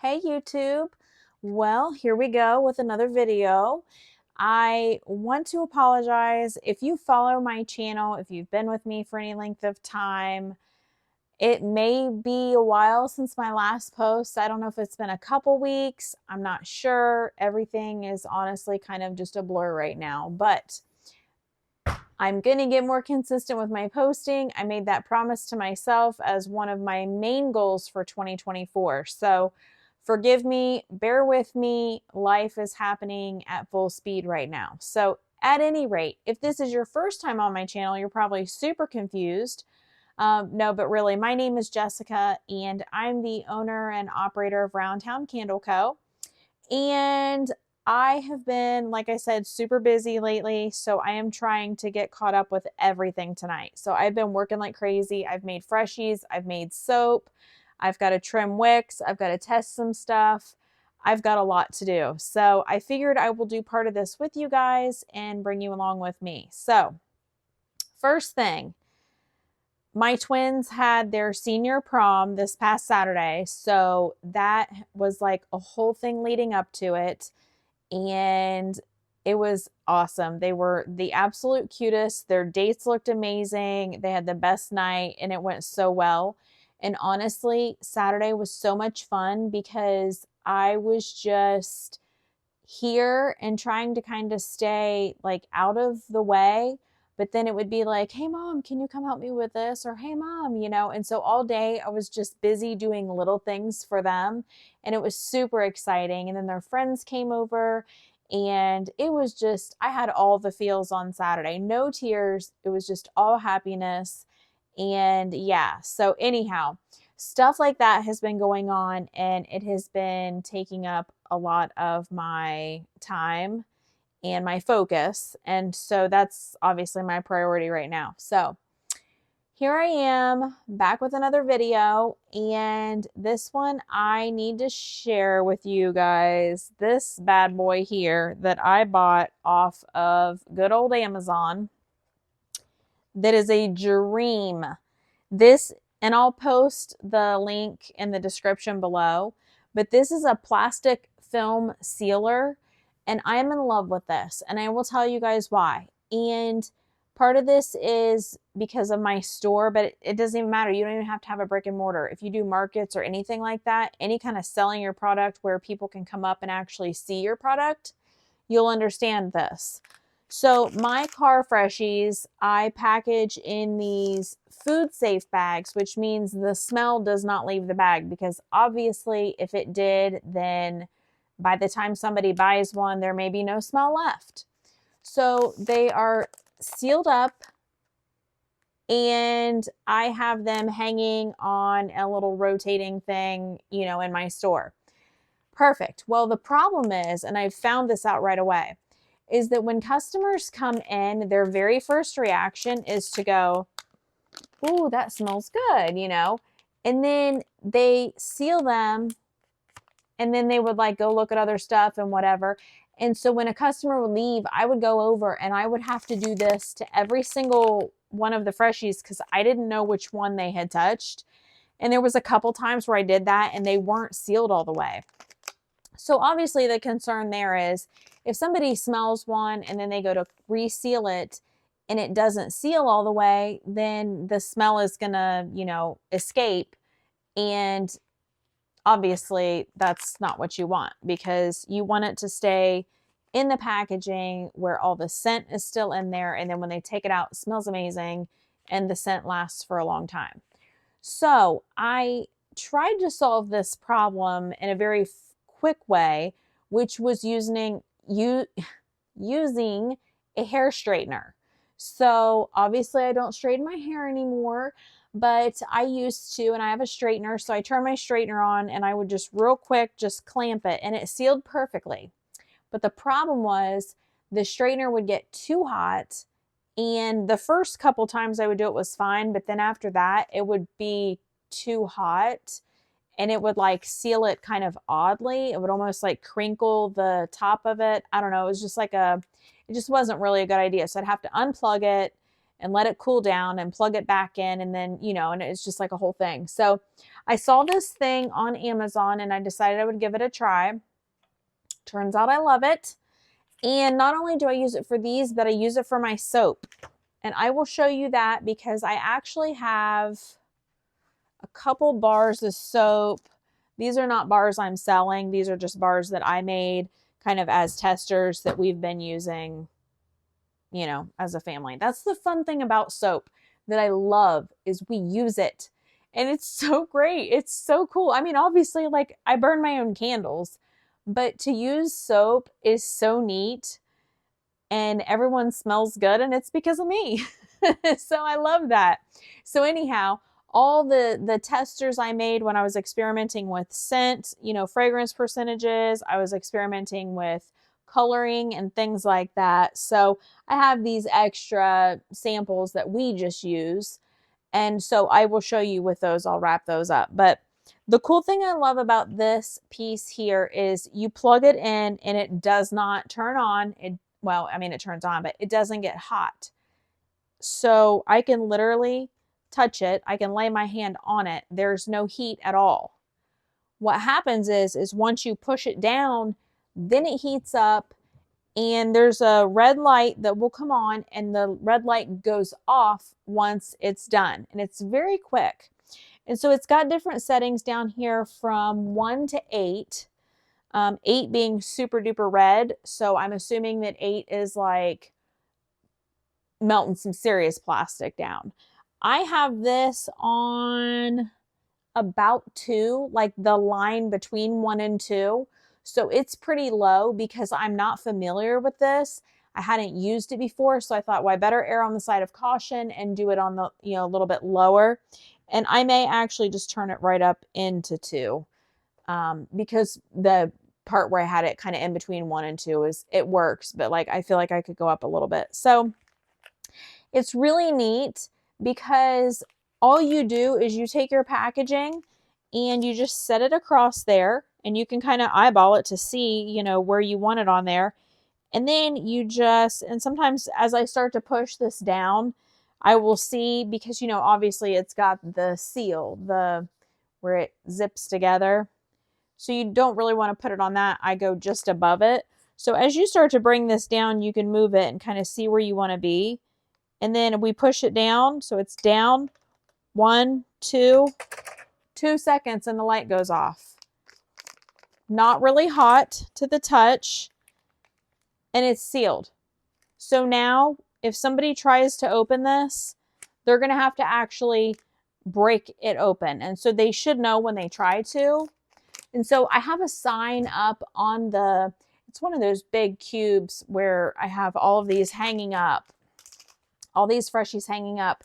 Hey YouTube. Well, here we go with another video. I want to apologize if you follow my channel, if you've been with me for any length of time. It may be a while since my last post. I don't know if it's been a couple weeks. I'm not sure. Everything is honestly kind of just a blur right now, but I'm going to get more consistent with my posting. I made that promise to myself as one of my main goals for 2024. So forgive me, bear with me. Life is happening at full speed right now. So at any rate, if this is your first time on my channel, you're probably super confused. No, but really, my name is Jessica, and I'm the owner and operator of Roundtown Candle Co. And I have been, like I said, super busy lately. So I am trying to get caught up with everything tonight. So I've been working like crazy. I've made freshies. I've made soap. I've got to trim wicks. I've got to test some stuff. I've got a lot to do. So I figured I will do part of this with you guys and bring you along with me. So first thing, my twins had their senior prom this past Saturday. So that was like a whole thing leading up to it. And it was awesome. They were the absolute cutest. Their dates looked amazing. They had the best night and it went so well. And honestly, Saturday was so much fun because I was just here and trying to kind of stay like out of the way. But then it would be like, hey, mom, can you come help me with this? Or hey, mom, And so all day I was just busy doing little things for them. And it was super exciting. And then their friends came over and it was just, I had all the feels on Saturday. No tears. It was just all happiness. And yeah, so anyhow, stuff like that has been going on and it has been taking up a lot of my time and my focus. And so that's obviously my priority right now. So here I am back with another video. And this one I need to share with you guys this bad boy here that I bought off of good old Amazon. That is a dream. This, and I'll post the link in the description below, but this is a plastic film sealer and I'm in love with this and I will tell you guys why. And part of this is because of my store, but it doesn't even matter. You don't even have to have a brick and mortar. If you do markets or anything like that, any kind of selling your product where people can come up and actually see your product, you'll understand this. So my car freshies, I package in these food safe bags, which means the smell does not leave the bag because obviously if it did, then by the time somebody buys one, there may be no smell left. So they are sealed up and I have them hanging on a little rotating thing, in my store. Perfect. Well, the problem is, and I found this out right away, is that when customers come in, their very first reaction is to go, ooh, that smells good, and then they seal them and then they would like go look at other stuff and whatever. And so when a customer would leave, I would go over and I would have to do this to every single one of the freshies because I didn't know which one they had touched. And there was a couple times where I did that and they weren't sealed all the way. So obviously the concern there is if somebody smells one and then they go to reseal it and it doesn't seal all the way, then the smell is going to, escape. And obviously that's not what you want because you want it to stay in the packaging where all the scent is still in there. And then when they take it out, it smells amazing and the scent lasts for a long time. So I tried to solve this problem in a very quick way, which was using a hair straightener. So obviously I don't straighten my hair anymore, but I used to, and I have a straightener. So I turned my straightener on and I would just real quick, just clamp it and it sealed perfectly. But the problem was the straightener would get too hot. And the first couple times I would do it was fine. But then after that, it would be too hot and it would like seal it kind of oddly. It would almost like crinkle the top of it. I don't know. It was just like it just wasn't really a good idea. So I'd have to unplug it and let it cool down and plug it back in. And then, you know, and it's just like a whole thing. So I saw this thing on Amazon and I decided I would give it a try. Turns out I love it. And not only do I use it for these, but I use it for my soap. And I will show you that because I actually have a couple bars of soap. These are not bars I'm selling. These are just bars that I made kind of as testers that we've been using, you know, as a family. That's the fun thing about soap that I love is we use it. And it's so great. It's so cool. I mean, obviously, like I burn my own candles, but to use soap is so neat and everyone smells good and it's because of me. So I love that. So anyhow, all the testers I made when I was experimenting with scent, you know, fragrance percentages, I was experimenting with coloring and things like that. So I have these extra samples that we just use. And so I will show you with those, I'll wrap those up. But the cool thing I love about this piece here is you plug it in and it does not turn on. Well, I mean, it turns on, but it doesn't get hot. So I can literally touch it. I can lay my hand on it. There's no heat at all. What happens is once you push it down, then it heats up and there's a red light that will come on and the red light goes off once it's done. And it's very quick. And so it's got different settings down here from 1 to 8. 8 being super duper red. So I'm assuming that 8 is like melting some serious plastic down. I have this on about 2, like the line between 1 and 2. So it's pretty low because I'm not familiar with this. I hadn't used it before. So I thought, well, I better err on the side of caution and do it on the, you know, a little bit lower. And I may actually just turn it right up into 2 because the part where I had it kind of in between 1 and 2 is it works, but like I feel like I could go up a little bit. So it's really neat because all you do is you take your packaging and you just set it across there and you can kind of eyeball it to see, you know, where you want it on there. And then you just, and sometimes as I start to push this down, I will see because, you know, obviously it's got the seal, where it zips together. So you don't really want to put it on that. I go just above it. So as you start to bring this down, you can move it and kind of see where you want to be. And then we push it down. So it's down 1, 2 seconds and the light goes off. Not really hot to the touch and it's sealed. So now if somebody tries to open this, they're going to have to actually break it open. And so they should know when they try to. And so I have a sign up on it's one of those big cubes where I have all of these hanging up, all these freshies hanging up.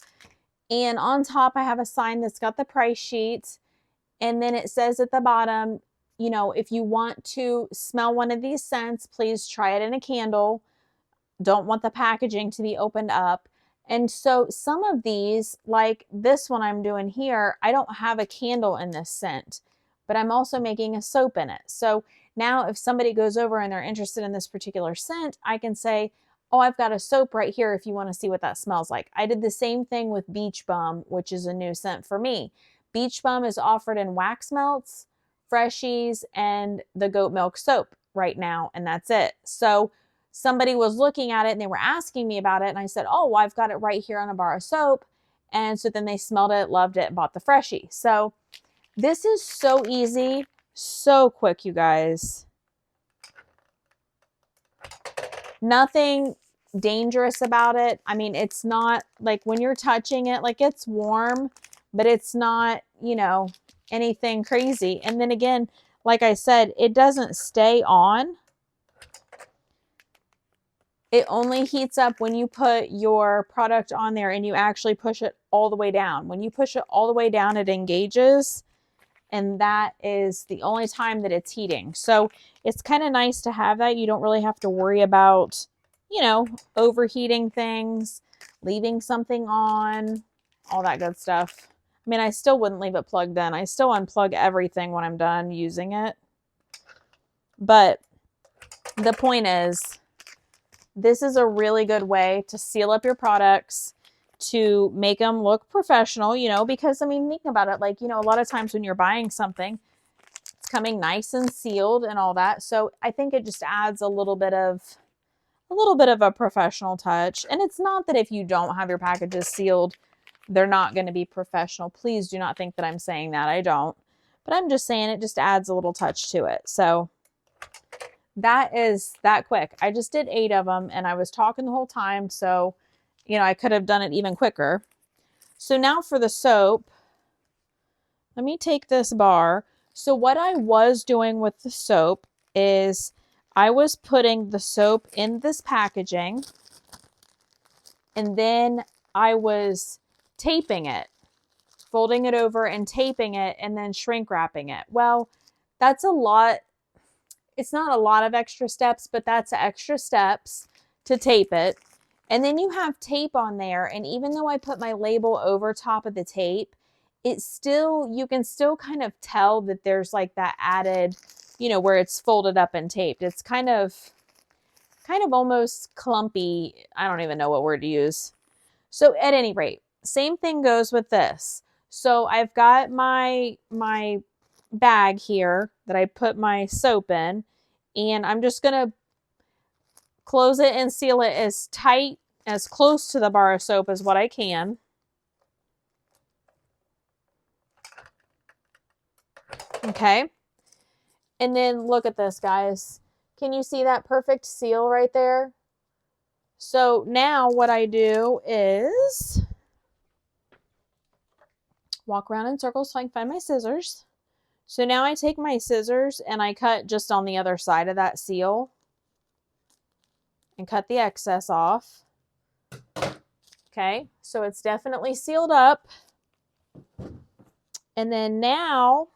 And on top, I have a sign that's got the price sheet. And then it says at the bottom, you know, if you want to smell one of these scents, please try it in a candle. Don't want the packaging to be opened up. And so some of these, like this one I'm doing here, I don't have a candle in this scent, but I'm also making a soap in it. So now if somebody goes over and they're interested in this particular scent, I can say, oh, I've got a soap right here if you want to see what that smells like. I did the same thing with Beach Bum, which is a new scent for me. Beach Bum is offered in wax melts, freshies, and the goat milk soap right now, and that's it. So somebody was looking at it and they were asking me about it, and I said, oh, well, I've got it right here on a bar of soap. And so then they smelled it, loved it, and bought the freshie. So this is so easy, so quick, you guys. Nothing dangerous about it. I mean, it's not like when you're touching it, like it's warm, but it's not, you know, anything crazy. And then again, like I said, it doesn't stay on. It only heats up when you put your product on there and you actually push it all the way down. When you push it all the way down, it engages. And that is the only time that it's heating. So it's kind of nice to have that. You don't really have to worry about, you know, overheating things, leaving something on, all that good stuff. I mean, I still wouldn't leave it plugged in. I still unplug everything when I'm done using it. But the point is, this is a really good way to seal up your products, to make them look professional, you know, because I mean, think about it, like, you know, a lot of times when you're buying something, it's coming nice and sealed and all that. So I think it just adds a little bit of a professional touch. And it's not that if you don't have your packages sealed, they're not going to be professional. Please do not think that I'm saying that. I don't. But I'm just saying it just adds a little touch to it. So that is that quick. I just did 8 of them and I was talking the whole time. So, you know, I could have done it even quicker. So now for the soap, let me take this bar. So what I was doing with the soap is I was putting the soap in this packaging and then I was taping it, folding it over and taping it and then shrink wrapping it. Well, that's a lot. It's not a lot of extra steps, but that's extra steps to tape it. And then you have tape on there. And even though I put my label over top of the tape, it's still, you can still kind of tell that there's like that added, you know, where it's folded up and taped. It's kind of almost clumpy. I don't even know what word to use. So at any rate, same thing goes with this. So I've got my bag here that I put my soap in, and I'm just going to close it and seal it as tight, as close to the bar of soap as what I can. Okay. And then look at this, guys. Can you see that perfect seal right there? So now what I do is walk around in circles so I can find my scissors. So now I take my scissors and I cut just on the other side of that seal and cut the excess off. Okay, so it's definitely sealed up. And then now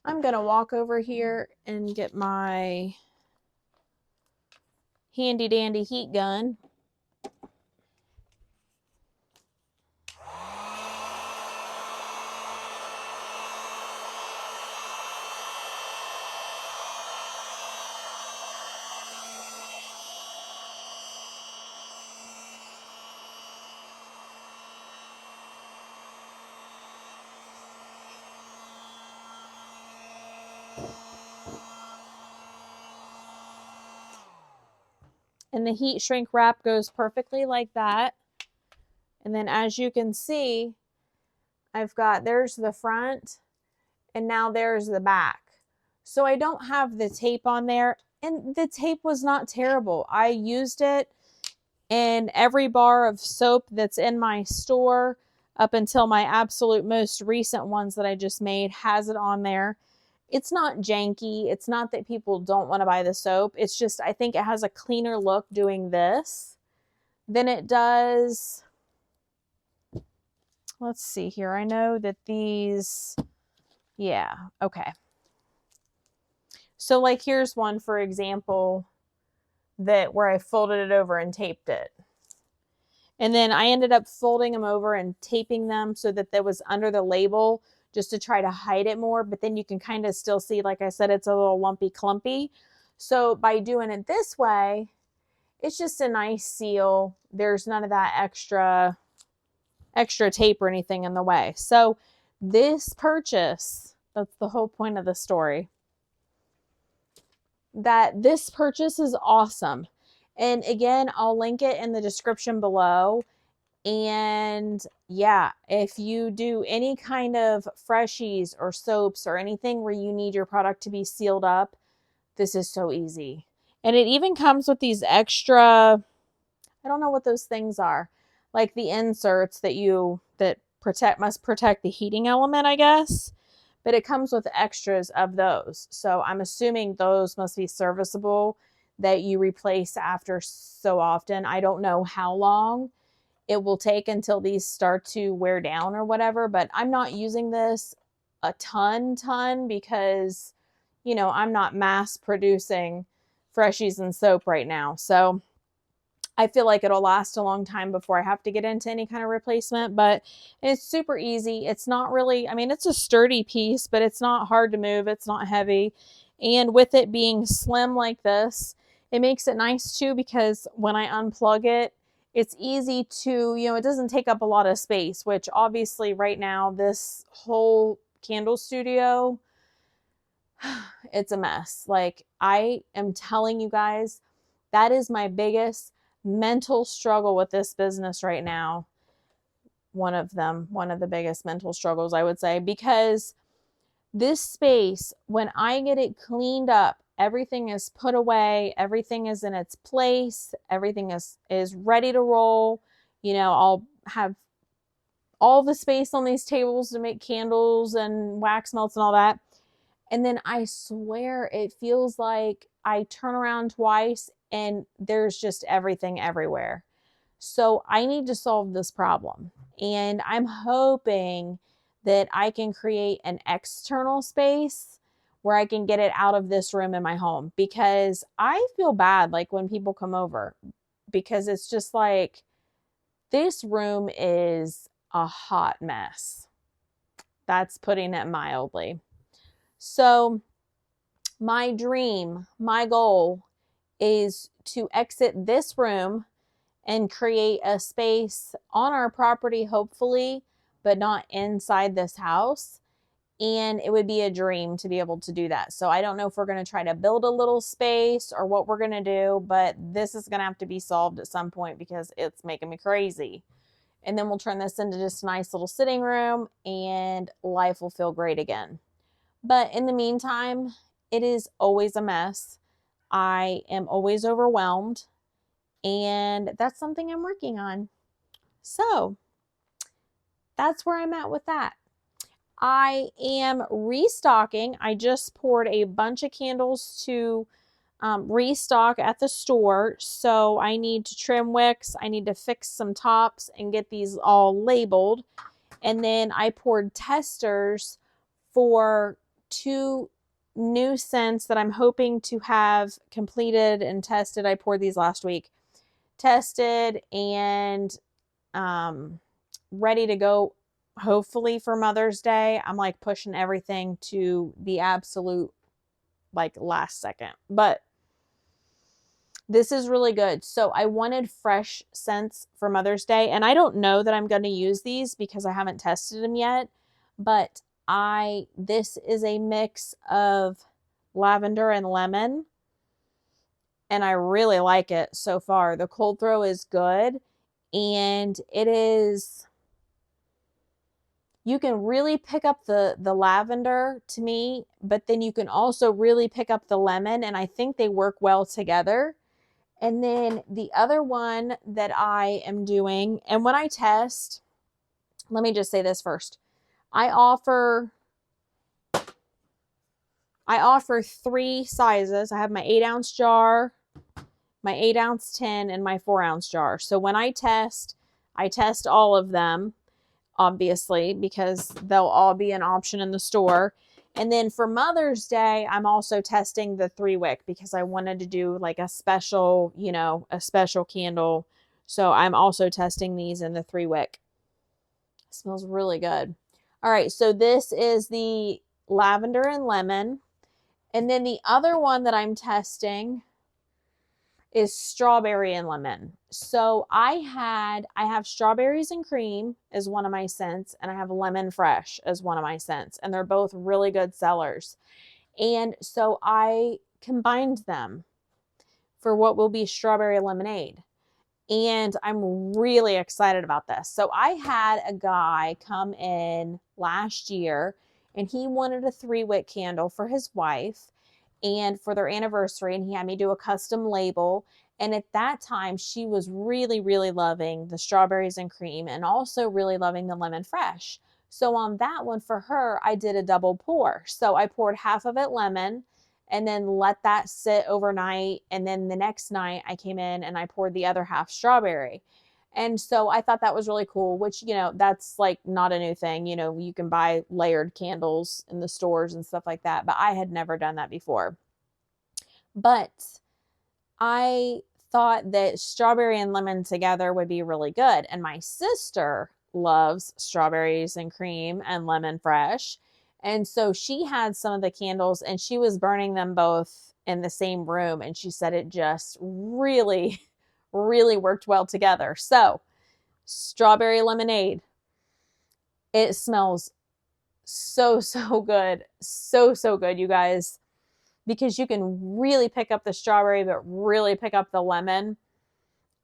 I'm going to walk over here and get my handy dandy heat gun. And the heat shrink wrap goes perfectly like that. And then as you can see, I've got, there's the front and now there's the back. So I don't have the tape on there, and the tape was not terrible. I used it in every bar of soap that's in my store up until my absolute most recent ones that I just made has it on there. It's not janky. It's not that people don't want to buy the soap. It's just, I think it has a cleaner look doing this than it does. Let's see here. I know that these, yeah, okay. So like here's one, for example, that where I folded it over and taped it. And then I ended up folding them over and taping them so that that was under the label, just to try to hide it more. But then you can kind of still see, like I said, it's a little lumpy clumpy. So by doing it this way, it's just a nice seal. There's none of that extra tape or anything in the way. So this purchase, that's the whole point of the story, that this purchase is awesome. And again, I'll link it in the description below. And yeah, if you do any kind of freshies or soaps or anything where you need your product to be sealed up, this is so easy. And it even comes with these extra, I don't know what those things are, like the inserts that must protect the heating element, I guess. But it comes with extras of those. So I'm assuming those must be serviceable, that you replace after so often. I don't know how long it will take until these start to wear down or whatever, but I'm not using this a ton because, you know, I'm not mass producing freshies and soap right now. So I feel like it'll last a long time before I have to get into any kind of replacement, but it's super easy. It's not really, I mean, it's a sturdy piece, but it's not hard to move. It's not heavy. And with it being slim like this, It makes it nice too because when I unplug it, it's easy to, it doesn't take up a lot of space, which obviously right now, this whole candle studio, it's a mess. Like, I am telling you guys, that is my biggest mental struggle with this business right now. One of the biggest mental struggles, I would say, because this space, when I get it cleaned up, everything is put away, everything is in its place, everything is ready to roll. I'll have all the space on these tables to make candles and wax melts and all that. And then I swear it feels like I turn around twice and there's just everything everywhere. So I need to solve this problem. And I'm hoping that I can create an external space where I can get it out of this room in my home, because I feel bad like when people come over, because it's just like this room is a hot mess. That's putting it mildly. So my dream, my goal is to exit this room and create a space on our property, hopefully, but not inside this house. And it would be a dream to be able to do that. So I don't know if we're going to try to build a little space or what we're going to do, but this is going to have to be solved at some point because it's making me crazy. And then we'll turn this into just a nice little sitting room and life will feel great again. But in the meantime, it is always a mess. I am always overwhelmed. And that's something I'm working on. So that's where I'm at with that. I am restocking. I just poured a bunch of candles to restock at the store. So I need to trim wicks. I need to fix some tops and get these all labeled. And then I poured testers for 2 new scents that I'm hoping to have completed and tested. I poured these last week. Tested and ready to go, hopefully for Mother's Day. I'm like pushing everything to the absolute like last second, but this is really good. So I wanted fresh scents for Mother's Day, and I don't know that I'm going to use these because I haven't tested them yet, but this is a mix of lavender and lemon. And I really like it so far. The cold throw is good. And it is, you can really pick up the lavender to me, but then you can also really pick up the lemon. And I think they work well together. And then the other one that I am doing, and when I test, let me just say this first. I offer 3 sizes. I have my 8-ounce jar, my 8-ounce tin, and my 4-ounce jar. So when I test all of them, obviously, because they'll all be an option in the store. And then for Mother's Day, I'm also testing the 3-wick because I wanted to do like a special, a special candle. So I'm also testing these in the 3-wick. It smells really good. All right, so this is the lavender and lemon. And then the other one that I'm testing is strawberry and lemon. So I have strawberries and cream as one of my scents, and I have lemon fresh as one of my scents, and they're both really good sellers. And so I combined them for what will be strawberry lemonade. And I'm really excited about this. So I had a guy come in last year, and he wanted a 3-wick candle for his wife and for their anniversary, and he had me do a custom label. And at that time, she was really, really loving the strawberries and cream and also really loving the lemon fresh. So on that one for her, I did a double pour. So I poured half of it lemon and then let that sit overnight. And then the next night I came in and I poured the other half strawberry. And so I thought that was really cool, which, that's like not a new thing. You can buy layered candles in the stores and stuff like that, but I had never done that before. But I thought that strawberry and lemon together would be really good. And my sister loves strawberries and cream and lemon fresh. And so she had some of the candles and she was burning them both in the same room. And she said it just really, really worked well together. So, strawberry lemonade. It smells so good. So good, you guys, because you can really pick up the strawberry, but really pick up the lemon.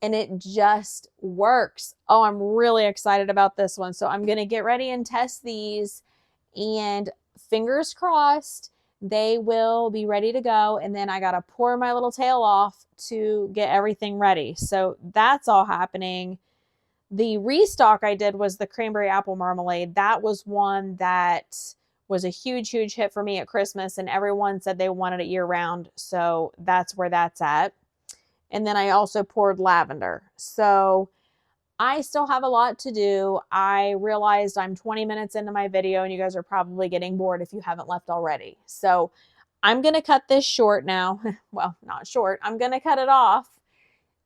And it just works. Oh, I'm really excited about this one. So I'm going to get ready and test these, and fingers crossed they will be ready to go. And then I got to pour my little tail off to get everything ready. So that's all happening. The restock I did was the cranberry apple marmalade. That was one that was a huge hit for me at Christmas, and everyone said they wanted it year round. So that's where that's at. And then I also poured lavender. So I still have a lot to do. I realized I'm 20 minutes into my video and you guys are probably getting bored if you haven't left already. So I'm going to cut this short now. Well, not short. I'm going to cut it off.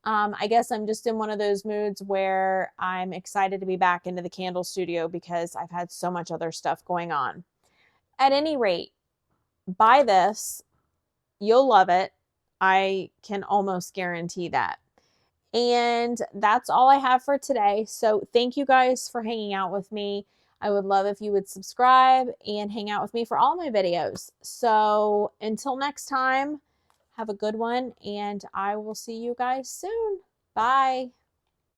I guess I'm just in one of those moods where I'm excited to be back into the candle studio because I've had so much other stuff going on. At any rate, buy this. You'll love it. I can almost guarantee that. And that's all I have for today. So thank you guys for hanging out with me. I would love if you would subscribe and hang out with me for all my videos. So until next time, have a good one, and I will see you guys soon. Bye.